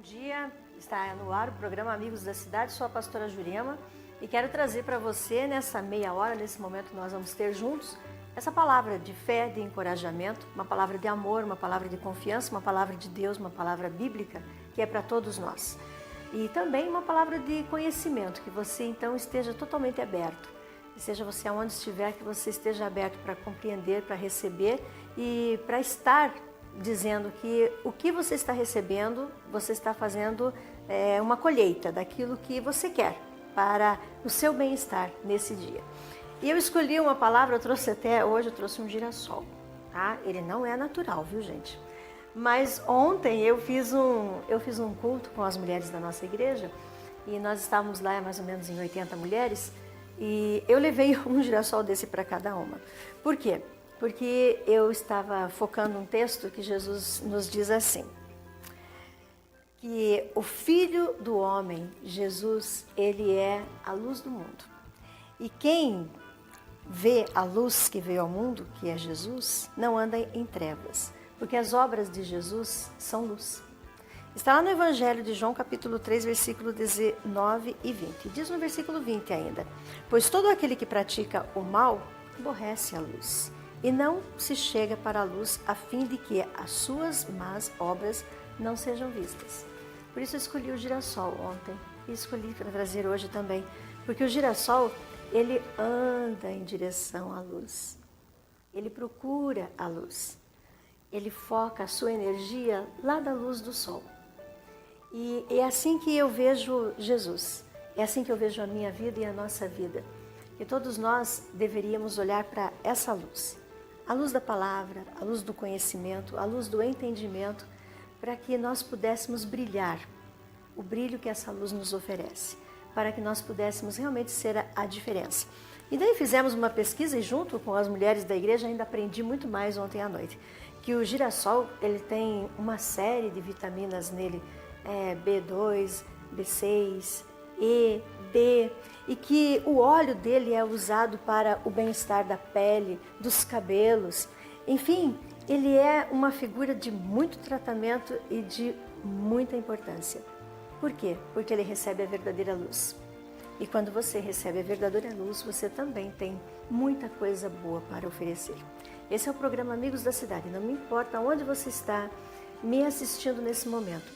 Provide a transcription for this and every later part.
dia, está no ar o programa Amigos da Cidade, sou a pastora Jurema e quero trazer para você nessa meia hora, nesse momento que nós vamos ter juntos, essa palavra de fé, de encorajamento, uma palavra de amor, uma palavra de confiança, uma palavra de Deus, uma palavra bíblica que é para todos nós. E também uma palavra de conhecimento, que você então esteja totalmente aberto, que seja você aonde estiver, que você esteja aberto para compreender, para receber e para estar dizendo que o que você está recebendo, você está fazendo uma colheita daquilo que você quer para o seu bem-estar nesse dia. E eu escolhi uma palavra, hoje eu trouxe um girassol, tá? Ele não é natural, viu, gente? Mas ontem eu fiz um culto com as mulheres da nossa igreja e nós estávamos lá mais ou menos em 80 mulheres e eu levei um girassol desse para cada uma. Por quê? Porque eu estava focando um texto que Jesus nos diz assim, que o Filho do Homem, Jesus, ele é a luz do mundo. E quem vê a luz que veio ao mundo, que é Jesus, não anda em trevas, porque as obras de Jesus são luz. Está lá no Evangelho de João, capítulo 3, versículo 19 e 20. Diz no versículo 20 ainda, pois todo aquele que pratica o mal, aborrece a luz. E não se chega para a luz a fim de que as suas más obras não sejam vistas. Por isso eu escolhi o girassol ontem e escolhi para trazer hoje também. Porque o girassol, ele anda em direção à luz. Ele procura a luz. Ele foca a sua energia lá da luz do sol. E é assim que eu vejo Jesus. É assim que eu vejo a minha vida e a nossa vida. Que todos nós deveríamos olhar para essa luz. A luz da palavra, a luz do conhecimento, a luz do entendimento, para que nós pudéssemos brilhar, o brilho que essa luz nos oferece, para que nós pudéssemos realmente ser a diferença. E daí fizemos uma pesquisa e junto com as mulheres da igreja ainda aprendi muito mais ontem à noite, que o girassol ele tem uma série de vitaminas nele, B2, B6, E, D, e que o óleo dele é usado para o bem-estar da pele, dos cabelos. Enfim, ele é uma figura de muito tratamento e de muita importância. Por quê? Porque ele recebe a verdadeira luz. E quando você recebe a verdadeira luz, você também tem muita coisa boa para oferecer. Esse é o programa Amigos da Cidade. Não me importa onde você está me assistindo nesse momento,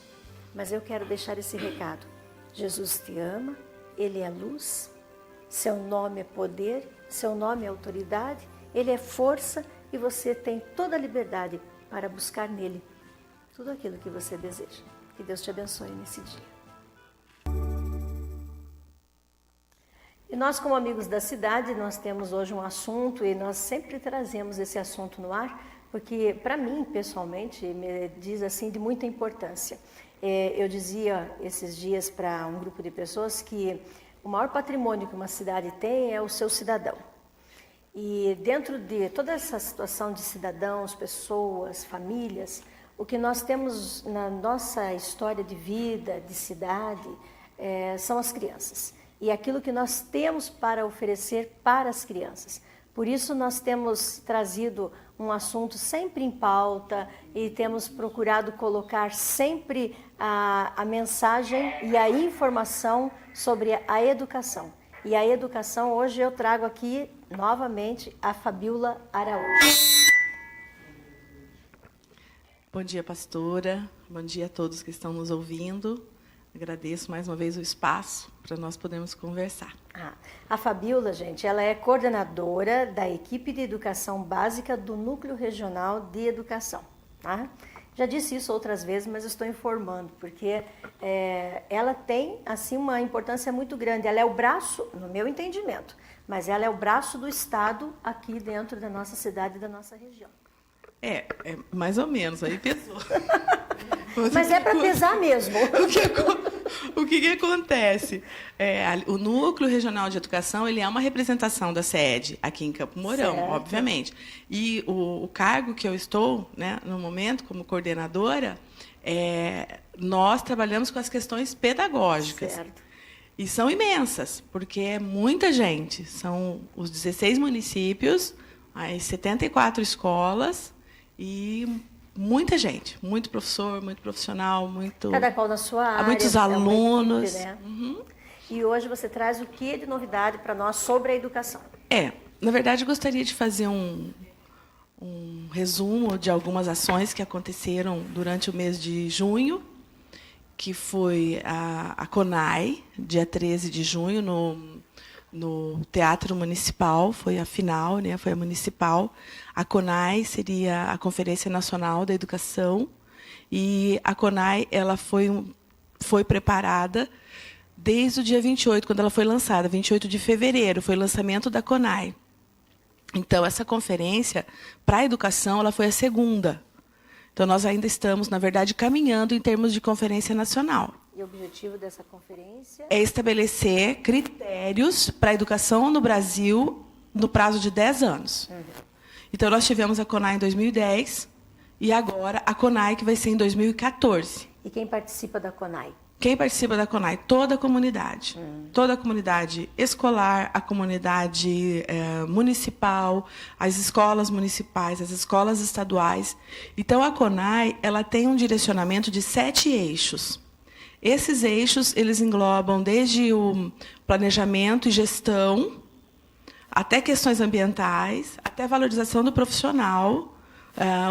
mas eu quero deixar esse recado. Jesus te ama, Ele é luz, seu nome é poder, seu nome é autoridade, Ele é força e você tem toda a liberdade para buscar nele tudo aquilo que você deseja. Que Deus te abençoe nesse dia. E nós, como amigos da cidade, nós temos hoje um assunto e nós sempre trazemos esse assunto no ar, porque para mim, pessoalmente, me diz assim de muita importância. Eu dizia esses dias para um grupo de pessoas que o maior patrimônio que uma cidade tem é o seu cidadão. E dentro de toda essa situação de cidadãos, pessoas, famílias, o que nós temos na nossa história de vida, de cidade, são as crianças. E aquilo que nós temos para oferecer para as crianças. Por isso nós temos trazido um assunto sempre em pauta e temos procurado colocar sempre a mensagem e a informação sobre a educação. E a educação, hoje eu trago aqui novamente a Fabíola Araújo. Bom dia, pastora. Bom dia a todos que estão nos ouvindo. Agradeço mais uma vez o espaço para nós podermos conversar. A Fabíola, gente, ela é coordenadora da equipe de educação básica do Núcleo Regional de Educação. Tá? Já disse isso outras vezes, mas estou informando, porque ela tem assim, uma importância muito grande. Ela é o braço, no meu entendimento, mas ela é o braço do Estado aqui dentro da nossa cidade e da nossa região. Mais ou menos, aí pesou. Mas é para pesar mesmo. O que acontece? O Núcleo Regional de Educação ele é uma representação da SED aqui em Campo Mourão, certo. Obviamente. E o cargo que eu estou, né, no momento, como coordenadora, nós trabalhamos com as questões pedagógicas. Certo. E são imensas, porque é muita gente. São os 16 municípios, as 74 escolas e muita gente, muito professor, muito profissional, muito... Cada qual na sua área. Muitos alunos. Equipe, né? E hoje você traz o que de novidade para nós sobre a educação? Na verdade, eu gostaria de fazer um resumo de algumas ações que aconteceram durante o mês de junho, que foi a CONAI, dia 13 de junho, no Teatro Municipal, foi a final, né, foi a municipal. A CONAI seria a Conferência Nacional da Educação, e a CONAI ela foi preparada desde o dia 28, quando ela foi lançada, 28 de fevereiro, foi o lançamento da CONAI. Então, essa conferência, para a educação, ela foi a segunda. Então, nós ainda estamos, na verdade, caminhando em termos de conferência nacional. E o objetivo dessa conferência? É estabelecer critérios para a educação no Brasil no prazo de 10 anos. Então, nós tivemos a CONAI em 2010 e agora a CONAI, que vai ser em 2014. E quem participa da CONAI? Quem participa da CONAI? Toda a comunidade. Toda a comunidade escolar, a comunidade municipal, as escolas municipais, as escolas estaduais. Então, a CONAI ela tem um direcionamento de 7 eixos. Esses eixos eles englobam desde o planejamento e gestão, até questões ambientais, até valorização do profissional,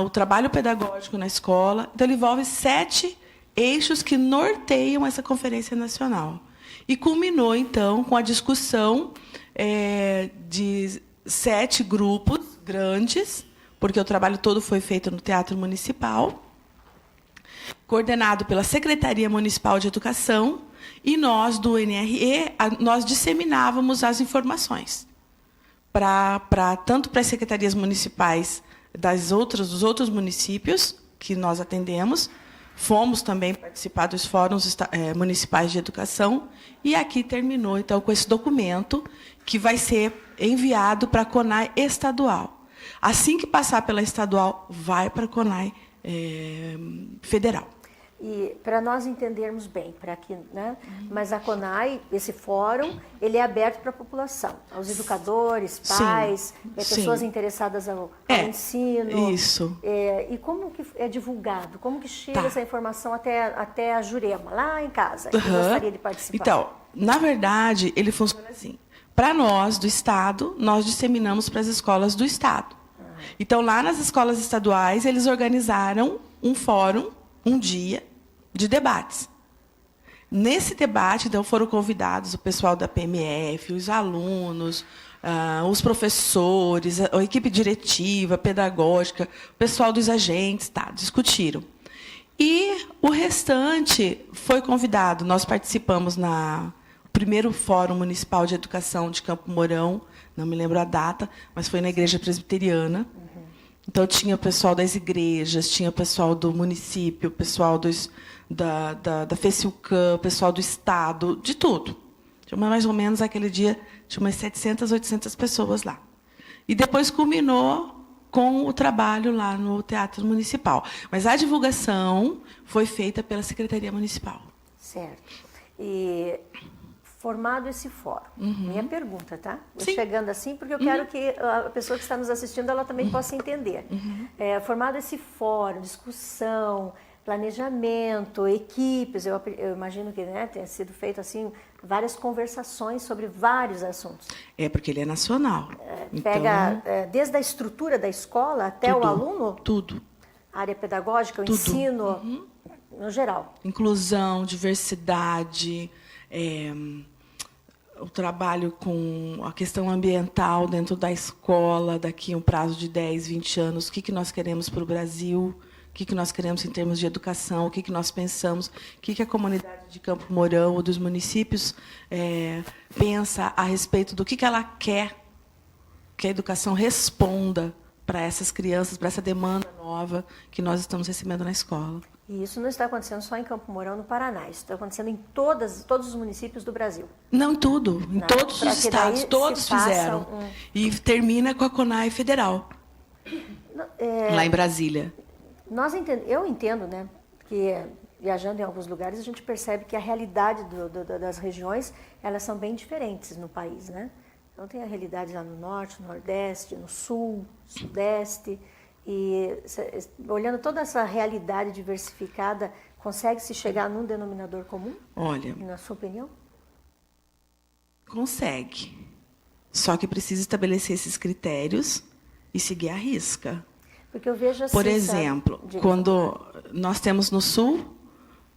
o trabalho pedagógico na escola. Então, ele envolve 7 eixos que norteiam essa conferência nacional. E culminou, então, com a discussão de 7 grupos grandes, porque o trabalho todo foi feito no Teatro Municipal, coordenado pela Secretaria Municipal de Educação, e nós, do NRE, nós disseminávamos as informações, tanto para as secretarias municipais dos outros municípios que nós atendemos. Fomos também participar dos fóruns municipais de educação, e aqui terminou, então, com esse documento que vai ser enviado para a CONAI estadual. Assim que passar pela estadual, vai para a CONAI federal. E para nós entendermos bem, para que, né? Mas a CONAI, esse fórum, ele é aberto para a população, aos educadores, pais, pessoas interessadas ao ensino. Isso. E como que é divulgado? Como que chega essa informação até a Jurema, lá em casa, que gostaria de participar? Então, na verdade, ele funciona assim. Para nós, do Estado, nós disseminamos para as escolas do Estado. Então, lá nas escolas estaduais, eles organizaram um fórum, um dia, de debates. Nesse debate, então, foram convidados o pessoal da PMF, os alunos, os professores, a equipe diretiva, pedagógica, o pessoal dos agentes, discutiram. E o restante foi convidado. Nós participamos no primeiro Fórum Municipal de Educação de Campo Mourão, não me lembro a data, mas foi na Igreja Presbiteriana. Então, tinha o pessoal das igrejas, tinha o pessoal do município, o pessoal da FECILCAM, o pessoal do Estado, de tudo. Tinha mais ou menos, aquele dia, tinha umas 700, 800 pessoas lá. E depois culminou com o trabalho lá no Teatro Municipal. Mas a divulgação foi feita pela Secretaria Municipal. Certo. E formado esse fórum, minha pergunta, tá? Sim. Chegando assim, porque eu quero que a pessoa que está nos assistindo, ela também possa entender. Formado esse fórum, discussão, planejamento, equipes, eu imagino que, né, tenha sido feito assim várias conversações sobre vários assuntos. Porque ele é nacional. Pega desde a estrutura da escola até tudo, o aluno? Tudo. A área pedagógica, o ensino, no geral. Inclusão, diversidade, o trabalho com a questão ambiental dentro da escola, daqui a um prazo de 10, 20 anos, o que nós queremos para o Brasil, o que nós queremos em termos de educação, o que nós pensamos, o que a comunidade de Campo Mourão ou dos municípios pensa a respeito do que ela quer que a educação responda para essas crianças, para essa demanda nova que nós estamos recebendo na escola. E isso não está acontecendo só em Campo Mourão, no Paraná. Isso está acontecendo em todos os municípios do Brasil. Não em tudo. Em todos os estados. Todos fizeram. E termina com a CONAI federal. Lá em Brasília. Eu entendo, né, que viajando em alguns lugares a gente percebe que a realidade das regiões, elas são bem diferentes no país, né? Então tem a realidade lá no norte, no nordeste, no sul, sudeste. E olhando toda essa realidade diversificada, consegue-se chegar num denominador comum? Olha, na sua opinião? Consegue. Só que precisa estabelecer esses critérios e seguir à risca. Porque eu vejo assim, por exemplo, quando nós temos no sul,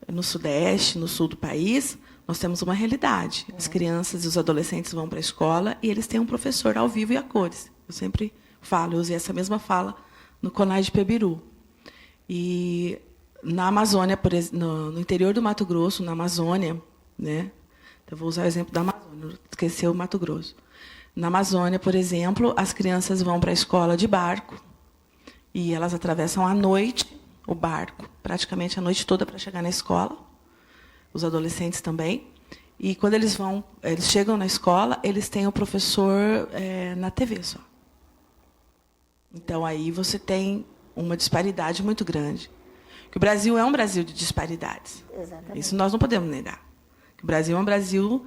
no sudeste, no sul do país, nós temos uma realidade. As crianças e os adolescentes vão para a escola e eles têm um professor ao vivo e a cores. Eu sempre falo, eu usei essa mesma fala no CONAI de Pebiru. E na Amazônia, no interior do Mato Grosso, na Amazônia, né? Eu vou usar o exemplo da Amazônia, esqueci o Mato Grosso. Na Amazônia, por exemplo, as crianças vão para a escola de barco e elas atravessam à noite o barco, praticamente a noite toda para chegar na escola, os adolescentes também. E quando eles chegam na escola, eles têm o professor na TV só. Então, aí você tem uma disparidade muito grande. Que o Brasil é um Brasil de disparidades. Exatamente. Isso nós não podemos negar. Que o Brasil é um Brasil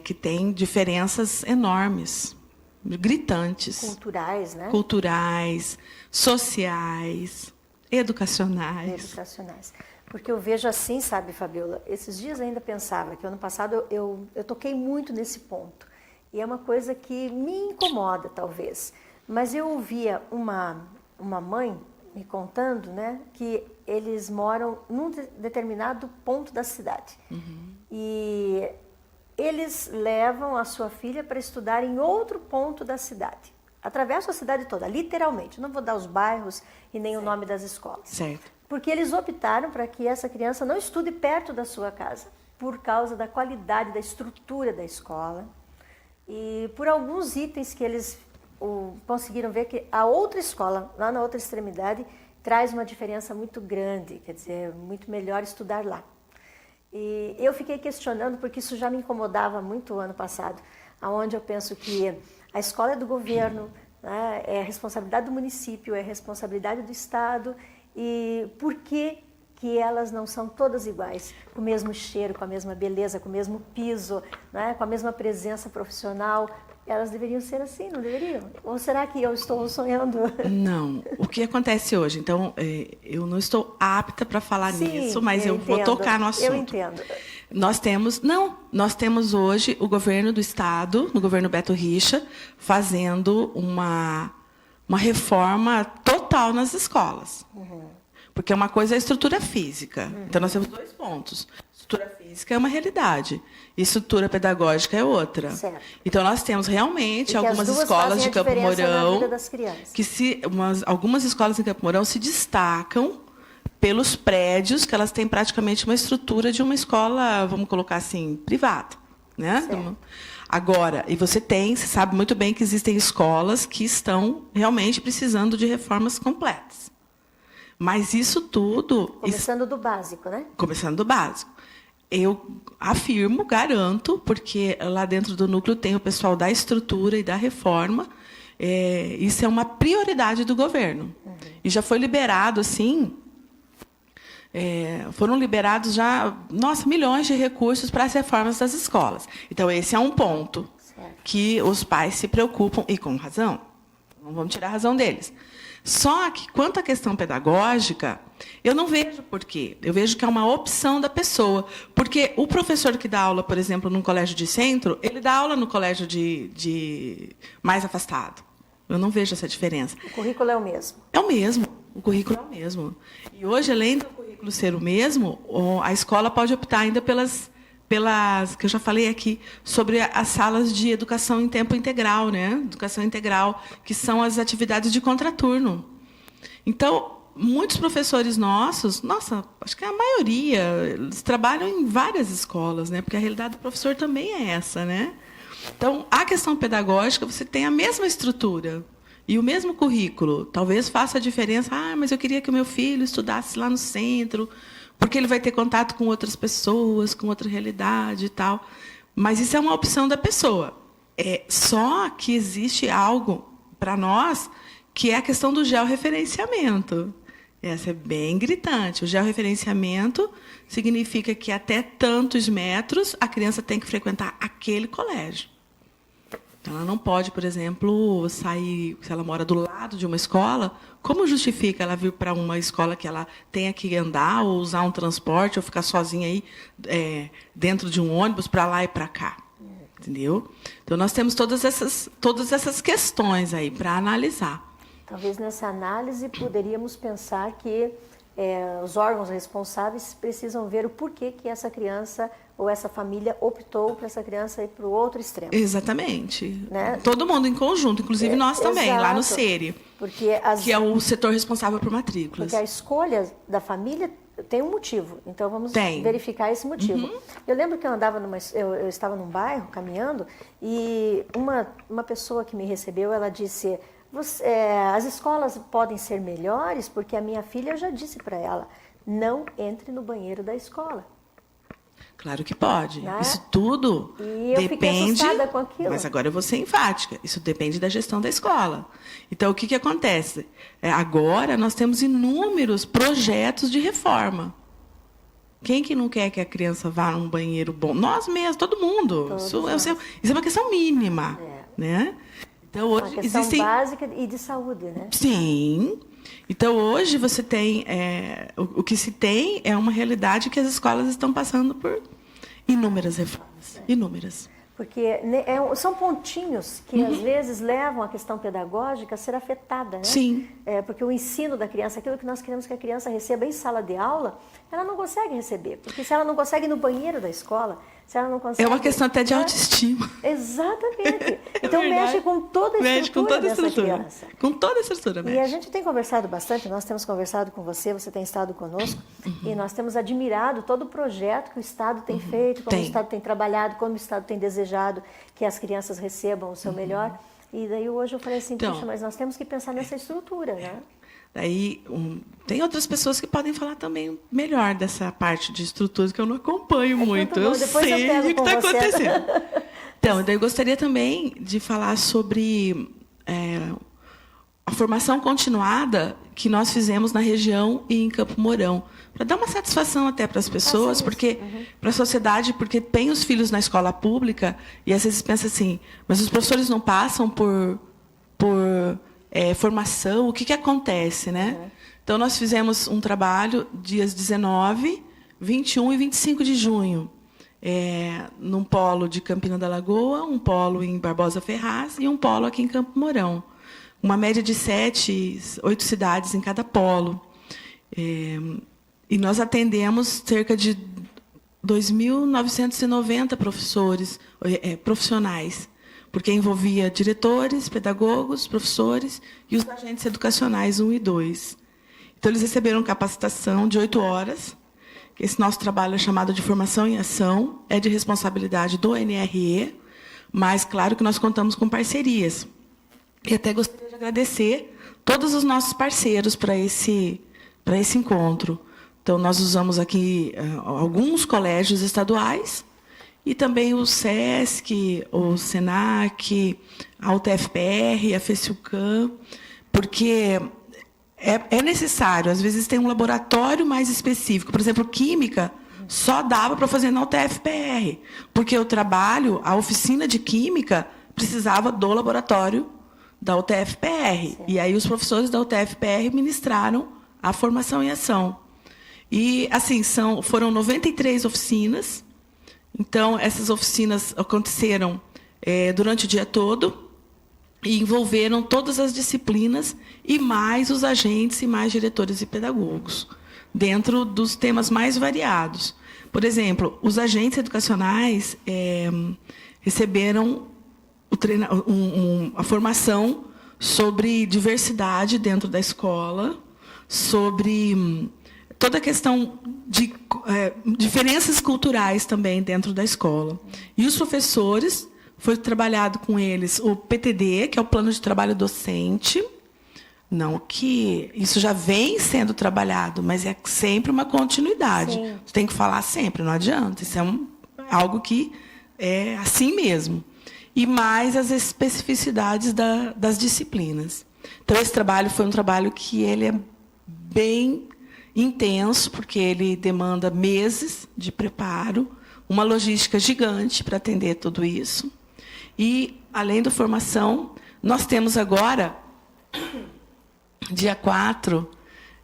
que tem diferenças enormes, gritantes. Culturais, né? Culturais, sociais, educacionais. Educacionais. Porque eu vejo assim, sabe, Fabiola, esses dias ainda pensava que ano passado eu toquei muito nesse ponto. E é uma coisa que me incomoda, talvez. Mas eu ouvia uma mãe me contando, né, que eles moram num determinado ponto da cidade. Uhum. E eles levam a sua filha para estudar em outro ponto da cidade. Atravessam a cidade toda, literalmente. Não vou dar os bairros e nem o nome das escolas. Certo. Porque eles optaram para que essa criança não estude perto da sua casa, por causa da qualidade da estrutura da escola e por alguns itens que eles conseguiram ver que a outra escola, lá na outra extremidade, traz uma diferença muito grande, quer dizer, muito melhor estudar lá. E eu fiquei questionando, porque isso já me incomodava muito o ano passado, onde eu penso que a escola é do governo, né, é responsabilidade do município, é responsabilidade do Estado, e por que elas não são todas iguais, com o mesmo cheiro, com a mesma beleza, com o mesmo piso, né, com a mesma presença profissional? Elas deveriam ser assim, não deveriam? Ou será que eu estou sonhando? Não. O que acontece hoje? Então, eu não estou apta para falar nisso, mas eu vou tocar no assunto. Eu entendo. Nós temos hoje o governo do Estado, no governo Beto Richa, fazendo uma reforma total nas escolas. Uhum. Porque uma coisa é a estrutura física. Uhum. Então, nós temos 2 pontos. Estrutura física é uma realidade. E estrutura pedagógica é outra. Certo. Então, nós temos realmente algumas escolas de Campo Mourão algumas escolas em Campo Mourão se destacam pelos prédios, que elas têm praticamente uma estrutura de uma escola, vamos colocar assim, privada. Né? Agora, e você sabe muito bem que existem escolas que estão realmente precisando de reformas completas. Mas isso tudo... Começando do básico, né? Começando do básico. Eu afirmo, garanto, porque lá dentro do núcleo tem o pessoal da estrutura e da reforma. Isso é uma prioridade do governo. Uhum. E já foi liberado, assim... foram liberados já, milhões de recursos para as reformas das escolas. Então, esse é um ponto que os pais se preocupam, e com razão. Não vamos tirar a razão deles. Só que, quanto à questão pedagógica, eu não vejo por quê. Eu vejo que é uma opção da pessoa. Porque o professor que dá aula, por exemplo, num colégio de centro, ele dá aula no colégio de mais afastado. Eu não vejo essa diferença. O currículo é o mesmo? É o mesmo. O currículo é o mesmo. E hoje, além do currículo ser o mesmo, a escola pode optar ainda pelas que eu já falei aqui, sobre as salas de educação em tempo integral, né? Educação integral, que são as atividades de contraturno. Então, muitos professores nossos, acho que a maioria, eles trabalham em várias escolas, né? Porque a realidade do professor também é essa, né? Então, a questão pedagógica, você tem a mesma estrutura e o mesmo currículo. Talvez faça a diferença, mas eu queria que o meu filho estudasse lá no centro, porque ele vai ter contato com outras pessoas, com outra realidade e tal. Mas isso é uma opção da pessoa. Só que existe algo, para nós, que é a questão do georreferenciamento. Essa é bem gritante. O georreferenciamento significa que até tantos metros a criança tem que frequentar aquele colégio. Então, ela não pode, por exemplo, sair, se ela mora do lado de uma escola, como justifica ela vir para uma escola que ela tenha que andar ou usar um transporte ou ficar sozinha aí dentro de um ônibus para lá e para cá? Entendeu? Então, nós temos todas essas questões aí para analisar. Talvez nessa análise poderíamos pensar que os órgãos responsáveis precisam ver o porquê que essa criança ou essa família optou para essa criança ir para o outro extremo. Exatamente. Né? Todo mundo em conjunto, inclusive nós também, exato, lá no SERI, que é o setor responsável por matrículas. Porque a escolha da família tem um motivo, então vamos verificar esse motivo. Uhum. Eu lembro que eu estava num bairro caminhando e uma pessoa que me recebeu, ela disse: as escolas podem ser melhores porque a minha filha, eu já disse para ela, não entre no banheiro da escola. Claro que pode. Né? Isso tudo e eu depende. Fiquei assustada com aquilo. Mas agora eu vou ser enfática. Isso depende da gestão da escola. Então, o que acontece? Agora nós temos inúmeros projetos de reforma. Quem que não quer que a criança vá num banheiro bom? Nós mesmos, todo mundo. Isso é uma questão mínima. Né? Então, hoje uma questão básica e de saúde, né? Sim. Então, hoje, você tem... o que se tem é uma realidade que as escolas estão passando por inúmeras reformas. Inúmeras. Porque são pontinhos que, às vezes, levam a questão pedagógica a ser afetada. Né? Sim. Porque o ensino da criança, aquilo que nós queremos que a criança receba em sala de aula, ela não consegue receber. Porque se ela não consegue ir no banheiro da escola, se ela não consegue... É uma questão até de autoestima. Exatamente. Então, mexe com toda a estrutura dessa criança. Com toda a estrutura, mexe. E a gente tem conversado bastante, nós temos conversado com você tem estado conosco, e nós temos admirado todo o projeto que o Estado tem feito, como o Estado tem trabalhado, como o Estado tem desejado que as crianças recebam o seu melhor. E daí hoje eu falei assim, puxa, mas nós temos que pensar nessa estrutura, né? Daí, tem outras pessoas que podem falar também melhor dessa parte de estruturas que eu não acompanho muito. Eu sei o que está acontecendo. Então, daí eu gostaria também de falar sobre a formação continuada que nós fizemos na região e em Campo Mourão, para dar uma satisfação até para as pessoas, porque para a sociedade, porque tem os filhos na escola pública e às vezes pensa assim, mas os professores não passam por formação, o que acontece, né? Então, nós fizemos um trabalho dias 19, 21 e 25 de junho, num polo de Campina da Lagoa, um polo em Barbosa Ferraz e um polo aqui em Campo Mourão. Uma média de 7, 8 cidades em cada polo. E nós atendemos cerca de 2.990 profissionais, porque envolvia diretores, pedagogos, professores e os agentes educacionais 1 e 2. Então, eles receberam capacitação de 8 horas. Esse nosso trabalho é chamado de formação em ação, é de responsabilidade do NRE, mas, claro, que nós contamos com parcerias. E até gostaria de agradecer todos os nossos parceiros para esse encontro. Então, nós usamos aqui alguns colégios estaduais, e também o SESC, o SENAC, a UTFPR, a FECIUCAM, porque é necessário. Às vezes tem um laboratório mais específico. Por exemplo, química só dava para fazer na UTFPR, porque o trabalho, a oficina de química, precisava do laboratório da UTFPR. Sim. E aí os professores da UTFPR ministraram a formação em ação. E, assim, foram 93 oficinas. Então, essas oficinas aconteceram durante o dia todo e envolveram todas as disciplinas e mais os agentes e mais diretores e pedagogos, dentro dos temas mais variados. Por exemplo, os agentes educacionais receberam a formação sobre diversidade dentro da escola, sobre toda a questão de diferenças culturais também dentro da escola. E os professores, foi trabalhado com eles o PTD, que é o Plano de Trabalho Docente. Não que isso já vem sendo trabalhado, mas é sempre uma continuidade. Sim. Você tem que falar sempre, não adianta. Isso é algo que é assim mesmo. E mais as especificidades das disciplinas. Então, esse trabalho foi um trabalho que ele é bem intenso, porque ele demanda meses de preparo, uma logística gigante para atender tudo isso. E, além da formação, nós temos agora, dia 4,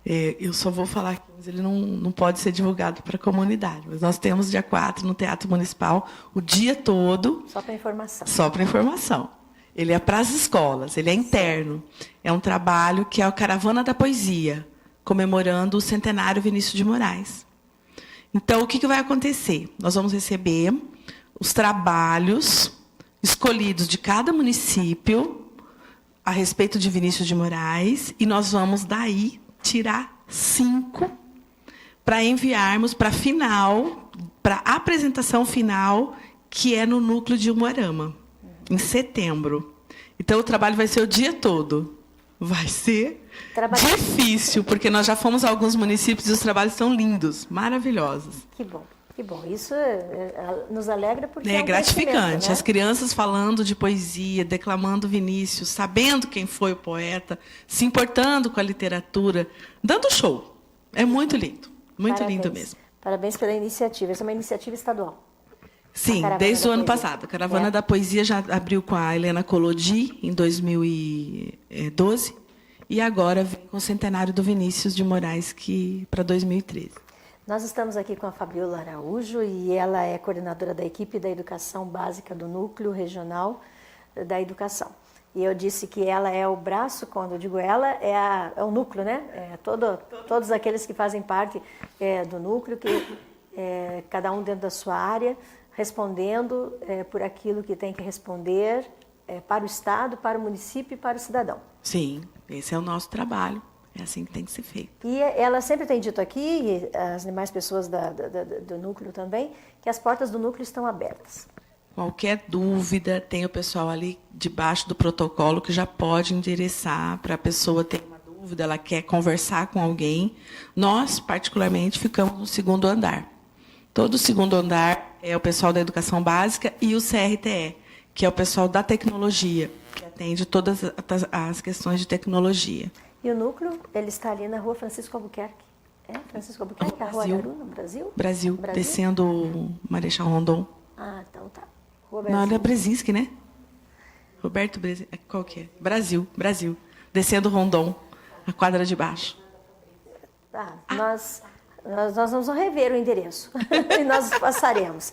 eu só vou falar aqui, mas ele não pode ser divulgado para a comunidade, mas nós temos dia 4 no Teatro Municipal, o dia todo. Só para informação. Só para informação. Ele é para as escolas, ele é interno. É um trabalho que é a Caravana da Poesia, comemorando o centenário Vinícius de Moraes. Então, o que vai acontecer? Nós vamos receber os trabalhos escolhidos de cada município a respeito de Vinícius de Moraes, e nós vamos, daí, tirar 5 para enviarmos para a final, para a apresentação final, que é no núcleo de Umuarama, em setembro. Então, o trabalho vai ser o dia todo. Vai ser difícil, porque nós já fomos a alguns municípios e os trabalhos são lindos, maravilhosos. Que bom, que bom. Isso nos alegra porque é gratificante. Né? As crianças falando de poesia, declamando Vinícius, sabendo quem foi o poeta, se importando com a literatura, dando show. É muito lindo, muito lindo mesmo. Parabéns pela iniciativa. Essa é uma iniciativa estadual. Sim, desde o ano passado. A Caravana da Poesia já abriu com a Helena Collodi, em 2012, e agora vem com o centenário do Vinícius de Moraes, para 2013. Nós estamos aqui com a Fabiola Araújo, e ela é coordenadora da equipe da educação básica do Núcleo Regional da Educação. E eu disse que ela é o braço, quando eu digo ela, é o núcleo, né? Todos aqueles que fazem parte do núcleo, que cada um dentro da sua área, respondendo por aquilo que tem que responder para o Estado, para o município e para o cidadão. Sim, esse é o nosso trabalho. É assim que tem que ser feito. E ela sempre tem dito aqui, e as demais pessoas do núcleo também, que as portas do núcleo estão abertas. Qualquer dúvida, tem o pessoal ali debaixo do protocolo que já pode endereçar para a pessoa ter uma dúvida, ela quer conversar com alguém. Nós, particularmente, ficamos no 2º andar. Todo o 2º andar é o pessoal da educação básica e o CRTE, que é o pessoal da tecnologia, que atende todas as questões de tecnologia. E o núcleo, ele está ali na rua Francisco Albuquerque. Francisco Albuquerque, a rua Araru, no Brasil? Brasil, descendo o Marechal Rondon. Ah, então tá. Não, ele é Brzezinski, né? Roberto Brzezinski. Qual que é? Brasil. Descendo o Rondon, a quadra de baixo. Nós vamos rever o endereço e nós passaremos.